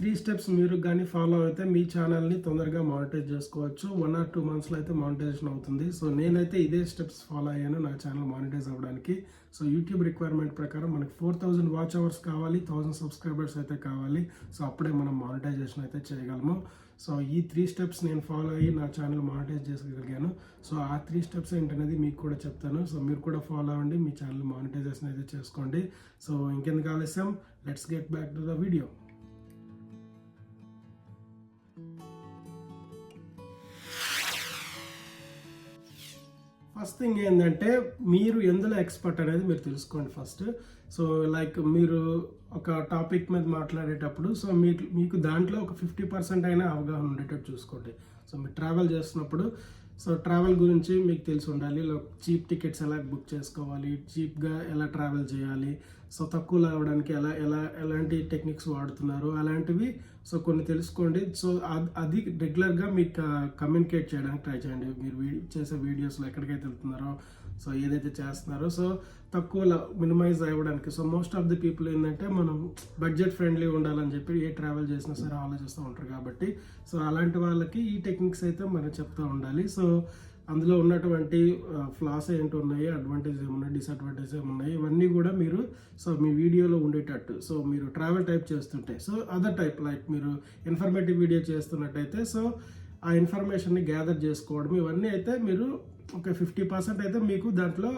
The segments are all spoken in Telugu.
3 స్టెప్స్ మీరు కానీ ఫాలో అయితే మీ ఛానల్ని తొందరగా మానిటైజ్ చేసుకోవచ్చు. 1 or 2 మంత్స్లో అయితే మానిటైజేషన్ అవుతుంది. సో నేనైతే ఇదే స్టెప్స్ ఫాలో అయ్యాను నా ఛానల్ మానిటైజ్ అవ్వడానికి. సో యూట్యూబ్ రిక్వైర్మెంట్ ప్రకారం మనకి 4000 వాచ్ అవర్స్ కావాలి, 1000 సబ్స్క్రైబర్స్ అయితే కావాలి. సో అప్పుడే మనం మానిటైజేషన్ అయితే చేయగలము. సో ఈ 3 స్టెప్స్ నేను ఫాలో అయ్యి నా ఛానల్ మానిటైజ్ చేసుకోగలిగాను. సో ఆ 3 స్టెప్స్ ఏంటనేది మీకు కూడా చెప్తాను. సో మీరు కూడా ఫాలో అవ్వండి, మీ ఛానల్ మానిటైజేషన్ అయితే చేసుకోండి. సో ఇంకెందుకు ఆలస్యం, let's get back to the video. First thing ఏంటంటే మీరు ఎందులో ఎక్స్పర్ట్ అనేది మీరు తెలుసుకోండి ఫస్ట్. సో లైక్ మీరు ఒక టాపిక్ మీద మాట్లాడేటప్పుడు సో మీకు దాంట్లో ఒక 50% అయినా అవగాహన ఉండేటట్టు చూసుకోండి. సో మీరు ట్రావెల్ చేస్తున్నప్పుడు సో ట్రావెల్ గురించి మీకు తెలిసి ఉండాలి. చీప్ టికెట్స్ ఎలా బుక్ చేసుకోవాలి, చీప్గా ఎలా ట్రావెల్ చేయాలి, సో తక్కువలో అవ్వడానికి ఎలాంటి టెక్నిక్స్ వాడుతున్నారు అలాంటివి సో కొన్ని తెలుసుకోండి. సో అది రెగ్యులర్గా మీకు కమ్యూనికేట్ చేయడానికి ట్రై చేయండి. మీరు చేసే వీడియోస్లో ఎక్కడికైతే వెళ్తున్నారో సో ఏదైతే చేస్తున్నారో సో తక్కువలో మినిమైజ్ అవ్వడానికి. So most of the people ఏంటంటే మనం బడ్జెట్ ఫ్రెండ్లీ ఉండాలని చెప్పి ఏ ట్రావెల్ చేసినా సరే ఆలోచిస్తూ ఉంటారు కాబట్టి సో అలాంటి వాళ్ళకి ఈ టెక్నిక్స్ అయితే మనం చెప్తూ ఉండాలి. సో అందులో ఉన్నటువంటి ఫ్లాస్ ఏంటి ఉన్నాయి, అడ్వాంటేజ్ ఏమున్నాయి, డిసడ్వాంటేజ్ ఏమున్నాయి, ఇవన్నీ కూడా మీరు సో మీ వీడియోలో ఉండేటట్టు. సో మీరు ట్రావెల్ టైప్ చేస్తుంటే సో అదర్ టైప్ లైక్ మీరు ఇన్ఫర్మేటివ్ వీడియో చేస్తున్నట్టయితే సో ఆ ఇన్ఫర్మేషన్ని గ్యాదర్ చేసుకోవడం ఇవన్నీ అయితే మీరు ఒక 50% అయితే మీకు దాంట్లో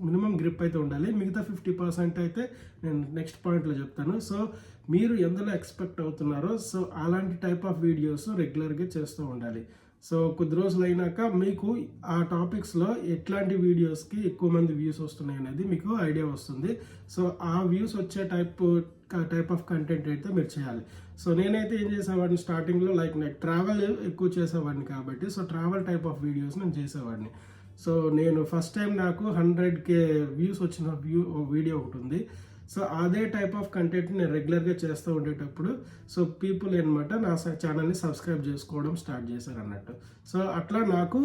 మినిమం గ్రిప్ అయితే ఉండాలి. మిగతా 50% అయితే నేను నెక్స్ట్ పాయింట్లో చెప్తాను. సో మీరు ఎందులో ఎక్స్పెక్ట్ అవుతున్నారో సో అలాంటి టైప్ ఆఫ్ వీడియోస్ రెగ్యులర్గా చేస్తూ ఉండాలి. సో కొద్ది రోజులు అయినాక మీకు ఆ టాపిక్స్లో ఎట్లాంటి వీడియోస్కి ఎక్కువ మంది వ్యూస్ వస్తున్నాయి అనేది మీకు ఐడియా వస్తుంది. సో ఆ వ్యూస్ వచ్చే టైప్ ఆఫ్ కంటెంట్ అయితే మీరు చేయాలి. సో నేనైతే ఏం చేసేవాడిని స్టార్టింగ్లో లైక్ నాకు ట్రావెల్ ఎక్కువ చేసేవాడిని కాబట్టి so travel type of videos నేను చేసేవాడిని. సో నేను ఫస్ట్ టైం నాకు 100K వ్యూస్ వచ్చిన వీడియో ఒకటి ఉంది. సో అదే టైప్ ఆఫ్ కంటెంట్ నేను రెగ్యులర్గా చేస్తూ ఉండేటప్పుడు సో పీపుల్ అనమాట నా ఛానల్ని సబ్స్క్రైబ్ చేసుకోవడం స్టార్ట్ చేశారు అన్నట్టు. సో అట్లా నాకు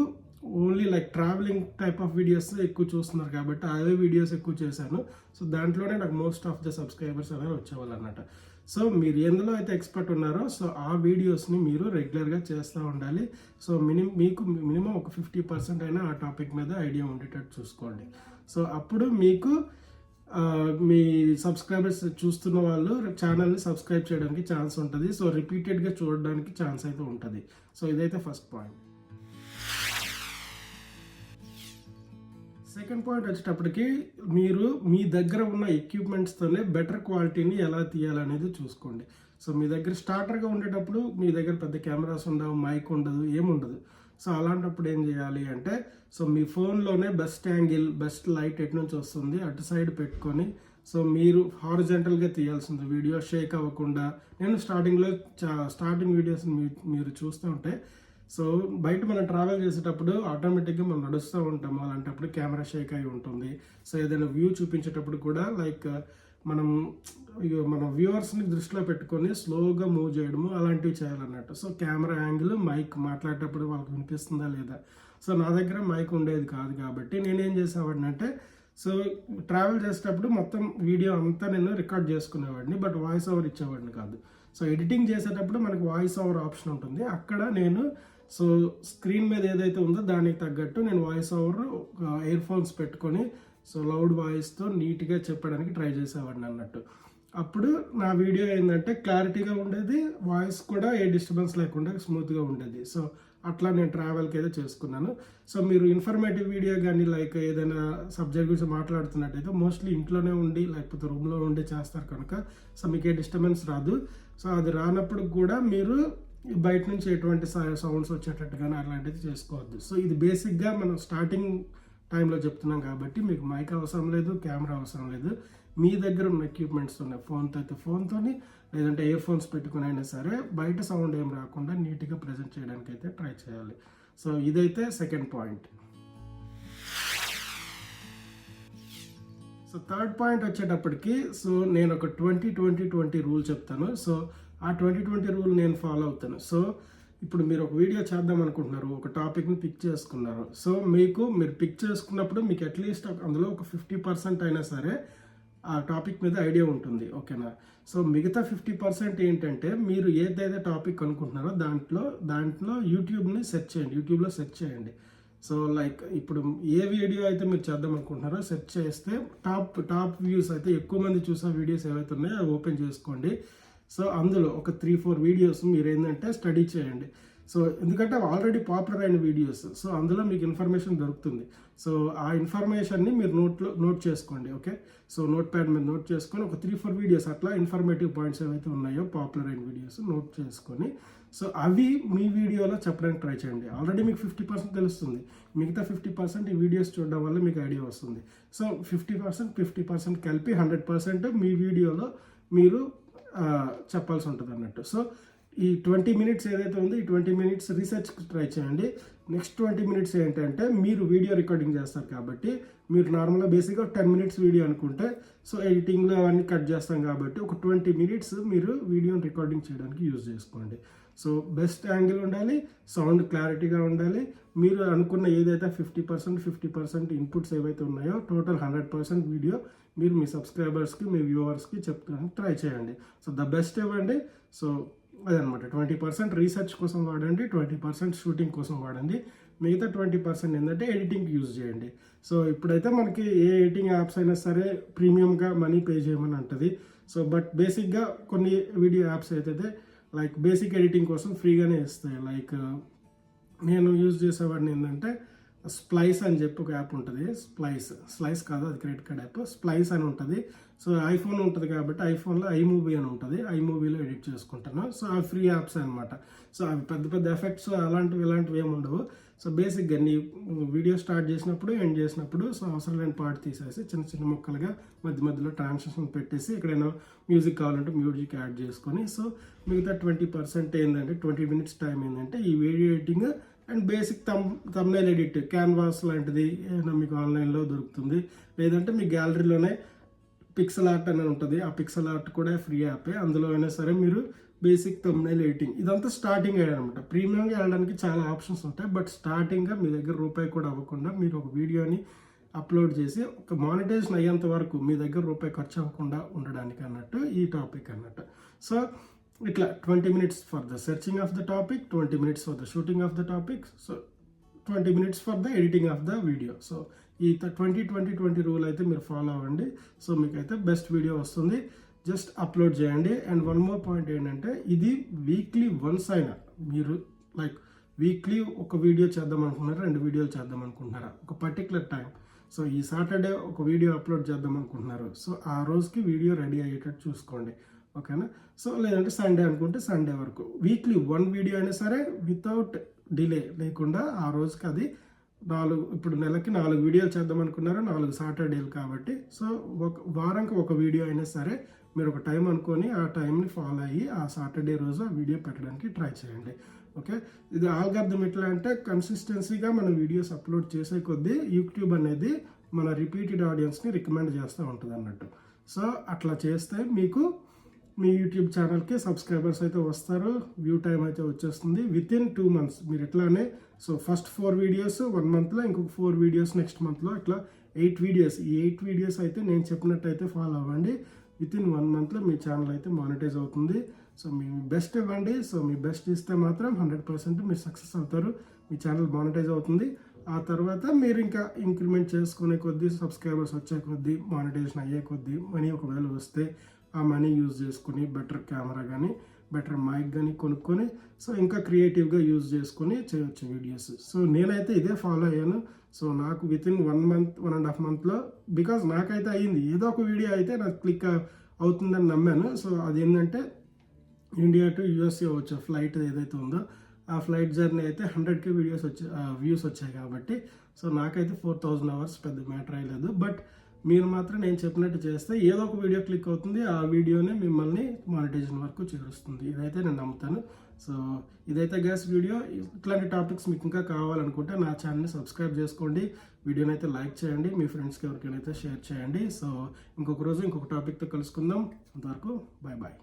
only like travelling type of videos ఎక్కువ చూస్తున్నారు కాబట్టి అదే వీడియోస్ ఎక్కువ చేశాను. సో దాంట్లోనే నాకు మోస్ట్ ఆఫ్ ద సబ్స్క్రైబర్స్ అనేవి వచ్చేవాళ్ళు అన్నట్టు. సో మీరు ఎందులో అయితే ఎక్స్పర్ట్ ఉన్నారో సో ఆ వీడియోస్ని మీరు రెగ్యులర్గా చేస్తూ ఉండాలి. సో మీకు మినిమం ఒక 50% అయినా ఆ టాపిక్ మీద ఐడియా ఉండేటట్టు చూసుకోండి. సో అప్పుడు మీకు మీ సబ్స్క్రైబర్స్ చూస్తున్న వాళ్ళు ఛానల్ని సబ్స్క్రైబ్ చేయడానికి ఛాన్స్ ఉంటుంది. సో రిపీటెడ్గా చూడడానికి ఛాన్స్ అయితే ఉంటుంది. సో ఇదైతే ఫస్ట్ పాయింట్. సెకండ్ పాయింట్ వచ్చేటప్పటికి మీరు మీ దగ్గర ఉన్న ఎక్విప్మెంట్స్తోనే బెటర్ క్వాలిటీని ఎలా తీయాలనేది చూసుకోండి. సో మీ దగ్గర స్టార్టర్గా ఉండేటప్పుడు మీ దగ్గర పెద్ద కెమెరాస్ ఉండవు, మైక్ ఉండదు, ఏముండదు. సో అలాంటప్పుడు ఏం చేయాలి అంటే సో మీ ఫోన్లోనే బెస్ట్ యాంగిల్, బెస్ట్ లైట్ ఎటు నుంచి వస్తుంది అటు సైడ్ పెట్టుకొని సో మీరు హారిజెంటల్గా తీయాల్సింది వీడియో షేక్ అవ్వకుండా. నేను స్టార్టింగ్ వీడియోస్ మీరు చూస్తూ ఉంటే సో బయట మనం ట్రావెల్ చేసేటప్పుడు ఆటోమేటిక్గా మనం నడుస్తూ ఉంటాము, అలాంటప్పుడు కెమెరా షేక్ అయి ఉంటుంది. సో ఏదైనా వ్యూ చూపించేటప్పుడు కూడా లైక్ మన వ్యూవర్స్ని దృష్టిలో పెట్టుకొని స్లోగా మూవ్ చేయడము అలాంటివి చేయాలన్నట్టు. సో కెమెరా యాంగిల్, మైక్ మాట్లాడేటప్పుడు వాళ్ళకి వినిపిస్తుందా లేదా. సో నా దగ్గర మైక్ ఉండేది కాదు కాబట్టి నేనేం చేసేవాడిని అంటే సో ట్రావెల్ చేసేటప్పుడు మొత్తం వీడియో అంతా నేను రికార్డ్ చేసుకునేవాడిని, బట్ వాయిస్ ఓవర్ ఇచ్చేవాడిని కాదు. సో ఎడిటింగ్ చేసేటప్పుడు మనకు వాయిస్ ఓవర్ ఆప్షన్ ఉంటుంది. అక్కడ నేను సో స్క్రీన్ మీద ఏదైతే ఉందో దానికి తగ్గట్టు నేను వాయిస్ ఓవర్ ఇయర్ ఫోన్స్ పెట్టుకొని సో లౌడ్ వాయిస్తో నీట్గా చెప్పడానికి ట్రై చేసేవాడిని అన్నట్టు. అప్పుడు నా వీడియో ఏంటంటే క్లారిటీగా ఉండేది, వాయిస్ కూడా ఏ డిస్టర్బెన్స్ లేకుండా స్మూత్గా ఉండేది. సో అట్లా నేను ట్రావెల్కి అయితే చేసుకున్నాను. సో మీరు ఇన్ఫర్మేటివ్ వీడియో కానీ లైక్ ఏదైనా సబ్జెక్ట్ గురించి మాట్లాడుతున్నట్టయితే మోస్ట్లీ ఇంట్లోనే ఉండి లేకపోతే రూమ్లో ఉండి చేస్తారు కనుక సో మీకు ఏ డిస్టర్బెన్స్ రాదు. సో అది రానప్పుడు కూడా మీరు బయట నుంచి ఎటువంటి సౌండ్స్ వచ్చేటట్టు కానీ అలాంటిది చేసుకోవద్దు. సో ఇది బేసిక్గా మనం స్టార్టింగ్ టైంలో చెప్తున్నాం కాబట్టి మీకు మైక్ అవసరం లేదు, కెమెరా అవసరం లేదు. మీ దగ్గర ఉన్న ఎక్విప్మెంట్స్ ఉన్నాయి, ఫోన్తో అయితే ఫోన్తోని లేదంటే ఇయర్ ఫోన్స్ పెట్టుకుని అయినా సరే బయట సౌండ్ ఏం రాకుండా నీట్గా ప్రజెంట్ చేయడానికి అయితే ట్రై చేయాలి. సో ఇదైతే second point. So third point వచ్చేటప్పటికి సో నేను ఒక 20-20-20 రూల్ చెప్తాను. సో ఆ 20-20 రూల్ నేను ఫాలో అవుతాను. సో ఇప్పుడు మీరు ఒక వీడియో చేద్దాం అనుకుంటున్నారు, ఒక టాపిక్ని పిక్ చేసుకున్నారు. సో మీరు పిక్ చేసుకున్నప్పుడు మీకు అట్లీస్ట్ అందులో ఒక 50% అయినా సరే ఆ టాపిక్ మీద ఐడియా ఉంటుంది. ఓకేనా? సో మిగతా 50% ఏంటంటే మీరు ఏదైతే టాపిక్ అనుకుంటున్నారో దాంట్లో యూట్యూబ్లో సెర్చ్ చేయండి. సో లైక్ ఇప్పుడు ఏ వీడియో అయితే మీరు చేద్దాం అనుకుంటున్నారో సెర్చ్ చేస్తే టాప్ వ్యూస్ అయితే ఎక్కువ మంది చూసే వీడియోస్ ఏవైతే ఉన్నాయో అవి ఓపెన్ చేసుకోండి. సో అందులో ఒక 3-4 వీడియోస్ మీరు ఏంటంటే స్టడీ చేయండి. సో ఎందుకంటే ఆల్రెడీ పాపులర్ అయిన వీడియోస్, సో అందులో మీకు ఇన్ఫర్మేషన్ దొరుకుతుంది. సో ఆ ఇన్ఫర్మేషన్ని మీరు నోట్ చేసుకోండి. ఓకే, సో నోట్ ప్యాడ్ మీద నోట్ చేసుకొని ఒక 3-4 వీడియోస్ అట్లా ఇన్ఫర్మేటివ్ పాయింట్స్ ఏవైతే ఉన్నాయో పాపులర్ అయిన వీడియోస్ నోట్ చేసుకొని సో అవి మీ వీడియోలో చెప్పడానికి ట్రై చేయండి. ఆల్రెడీ మీకు 50% తెలుస్తుంది, మిగతా 50% ఈ వీడియోస్ చూడడం వల్ల మీకు ఐడియా వస్తుంది. సో 50% కలిపి 100% మీ వీడియోలో మీరు చెప్పాల్సి ఉంటుంది అన్నట్టు. సో ఈ 20 మినిట్స్ ఏదైతే ఉందో ఈ 20 మినిట్స్ రీసెర్చ్ ట్రై చేయండి. నెక్స్ట్ 20 మినిట్స్ ఏంటంటే మీరు వీడియో రికార్డింగ్ చేస్తారు కాబట్టి మీరు నార్మల్గా బేసిక్గా 10 మినిట్స్ వీడియో అనుకుంటే సో ఎడిటింగ్లో అవన్నీ కట్ చేస్తాం కాబట్టి ఒక 20 మినిట్స్ మీరు వీడియోని రికార్డింగ్ చేయడానికి యూజ్ చేసుకోండి. సో బెస్ట్ యాంగిల్ ఉండాలి, సౌండ్ క్లారిటీగా ఉండాలి. మీరు అనుకున్న ఏదైతే 50% ఇన్పుట్స్ ఏవైతే ఉన్నాయో టోటల్ 100% వీడియో మీరు మీ సబ్స్క్రైబర్స్కి మీ వ్యూవర్స్కి చెప్తానికి ట్రై చేయండి. సో ద బెస్ట్ ఇవ్వండి. సో అదనమాట, 20% రీసెర్చ్ కోసం వాడండి, 20% షూటింగ్ కోసం వాడండి, మిగతా 20% ఏంటంటే ఎడిటింగ్కి యూజ్ చేయండి. సో ఇప్పుడైతే మనకి ఏ ఎడిటింగ్ యాప్స్ అయినా సరే ప్రీమియంగా మనీ పే చేయమని అంటుంది. సో బట్ బేసిక్గా కొన్ని వీడియో యాప్స్ అయితే లైక్ బేసిక్ ఎడిటింగ్ కోసం ఫ్రీగానే ఇస్తాయి. లైక్ నేను యూజ్ చేసేవాడిని ఏంటంటే స్ప్లైస్ అని చెప్పి ఒక యాప్ ఉంటుంది. స్లైస్ కాదు, అది క్రెడిట్ కార్డ్ యాప్. స్ప్లైస్ అని ఉంటుంది. సో ఐఫోన్ ఉంటుంది కాబట్టి ఐఫోన్లో ఐమూవీ అని ఉంటుంది, ఐమూవీలో ఎడిట్ చేసుకుంటాను. సో అవి ఫ్రీ యాప్స్ అనమాట. సో అవి పెద్ద ఎఫెక్ట్స్ ఇలాంటివి ఏమి ఉండవు. సో బేసిక్గా నీ వీడియో స్టార్ట్ చేసినప్పుడు ఎండ్ చేసినప్పుడు సో అవసరం లేని పార్ట్ తీసేసి చిన్న ముక్కలుగా మధ్యలో ట్రాన్సిషన్ పెట్టేసి ఎక్కడైనా మ్యూజిక్ కావాలంటే మ్యూజిక్ యాడ్ చేసుకొని సో మిగతా 20% ఏంటంటే 20 మినిట్స్ టైం ఏంటంటే ఈ video editing and basic thumbnail edit, canvas లాంటిది ఏమైనా మీకు ఆన్లైన్లో దొరుకుతుంది. లేదంటే మీ గ్యాలరీలోనే పిక్సెల్ ఆర్ట్ అని ఉంటుంది. ఆ పిక్సెల్ ఆర్ట్ కూడా ఫ్రీ యాపే. అందులో అయినా సరే మీరు బేసిక్ తమ్నైల్ ఎడిటింగ్ ఇదంతా స్టార్టింగ్ అనమాట. ప్రీమియంగా వెళ్ళడానికి చాలా ఆప్షన్స్ ఉంటాయి. బట్ స్టార్టింగ్గా మీ దగ్గర రూపాయి కూడా అవ్వకుండా మీరు ఒక వీడియోని అప్లోడ్ చేసి ఒక మానిటైజేషన్ అయ్యేంత వరకు మీ దగ్గర రూపాయి ఖర్చు అవ్వకుండా ఉండడానికి అన్నట్టు ఈ టాపిక్ అన్నట్టు. సో ఇట్లా 20 minutes for the searching of the topic, 20 minutes for the shooting of the topic, so 20 minutes for the editing of the video. So ఈ 20-20-20 రూల్ అయితే మీరు ఫాలో అవ్వండి. సో మీకైతే బెస్ట్ వీడియో వస్తుంది. జస్ట్ అప్లోడ్ చేయండి. అండ్ వన్ మోర్ పాయింట్ ఏంటంటే ఇది వీక్లీ వన్స్ అయినా మీరు లైక్ వీక్లీ ఒక వీడియో చేద్దాం అనుకుంటున్నారా, 2 వీడియోలు చేద్దాం అనుకుంటున్నారా, ఒక పర్టికులర్ టైం. సో ఈ సాటర్డే ఒక వీడియో అప్లోడ్ చేద్దాం అనుకుంటున్నారు. సో ఆ రోజుకి వీడియో రెడీ అయ్యేటట్టు చూసుకోండి. ఓకేనా? సో లేదంటే సండే అనుకుంటే సండే వరకు వీక్లీ 1 వీడియో అయినా సరే వితౌట్ డిలే లేకుండా ఆ రోజుకి అది ఇప్పుడు నెలకి 4 వీడియోలు చేద్దాం అనుకున్నారు, 4 సాటర్డేలు కాబట్టి సో ఒక వారానికి ఒక వీడియో అయినా సరే మీరు ఒక టైం అనుకొని ఆ టైంని ఫాలో అయ్యి ఆ సాటర్డే రోజు ఆ వీడియో పెట్టడానికి ట్రై చేయండి. ఓకే, ఇది ఆల్గారిథం ఎట్లా అంటే కన్సిస్టెన్సీగా మన వీడియోస్ అప్లోడ్ చేసే కొద్దీ యూట్యూబ్ అనేది మన రిపీటెడ్ ఆడియన్స్ని రికమెండ్ చేస్తూ ఉంటుంది అన్నట్టు. సో అట్లా చేస్తే మీకు మీ యూట్యూబ్ ఛానల్కి సబ్స్క్రైబర్స్ అయితే వస్తారు, వ్యూ టైం అయితే వచ్చేస్తుంది వితిన్ 2 months. మీరు ఎట్లానే సో ఫస్ట్ 4 వీడియోస్ 1 monthలో, ఇంకొక 4 వీడియోస్ నెక్స్ట్ మంత్లో, ఇట్లా 8 వీడియోస్. ఈ 8 వీడియోస్ అయితే నేను చెప్పినట్టయితే ఫాలో అవ్వండి. వితిన్ 1 monthలో మీ ఛానల్ అయితే మానిటైజ్ అవుతుంది. సో మీ బెస్ట్ ఇవ్వండి. సో మీ బెస్ట్ ఇస్తే మాత్రం 100% మీరు సక్సెస్ అవుతారు, మీ ఛానల్ మానిటైజ్ అవుతుంది. ఆ తర్వాత మీరు ఇంకా ఇంక్రిమెంట్ చేసుకునే కొద్దీ, సబ్స్క్రైబర్స్ వచ్చే కొద్దీ, మానిటైజేషన్ అయ్యే కొద్దీ మనీ ఒకవేళ వస్తే ఆ మనీ యూజ్ చేసుకుని బెటర్ కెమెరా కానీ బెటర్ మైక్ కానీ కొనుక్కొని సో ఇంకా క్రియేటివ్గా యూజ్ చేసుకొని చేయొచ్చు వీడియోస్. సో నేనైతే ఇదే ఫాలో అయ్యాను. సో నాకు వితిన్ 1 month 1.5 monthలో బికాజ్ నాకైతే అయ్యింది, ఏదో ఒక వీడియో అయితే నాకు క్లిక్ అవుతుందని నమ్మాను. సో అదేంటంటే ఇండియా టు యూఎస్ఏ వచ్చే ఫ్లైట్ ఏదైతే ఉందో ఆ ఫ్లైట్ జర్నీ అయితే 100K వ్యూస్ వచ్చాయి కాబట్టి సో నాకైతే 4000 hours పెద్ద మ్యాటర్ అయ్యలేదు. బట్ మీరు మాత్రం నేను చెప్పినట్టు చేస్తే ఏదో ఒక వీడియో క్లిక్ అవుతుంది, ఆ వీడియోనే మిమ్మల్ని మానిటైజేషన్ వరకు చేరుస్తుంది. ఇదైతే నేను నమ్ముతాను. సో ఇదైతే గ్యాస్ వీడియో. ఇట్లాంటి టాపిక్స్ మీకు ఇంకా కావాలనుకుంటే నా ఛానల్ని సబ్స్క్రైబ్ చేసుకోండి, వీడియోని అయితే లైక్ చేయండి, మీ ఫ్రెండ్స్కి ఎవరికైనా అయితే షేర్ చేయండి. సో ఇంకొక రోజు ఇంకొక టాపిక్తో కలుసుకుందాం. అంతవరకు బాయ్.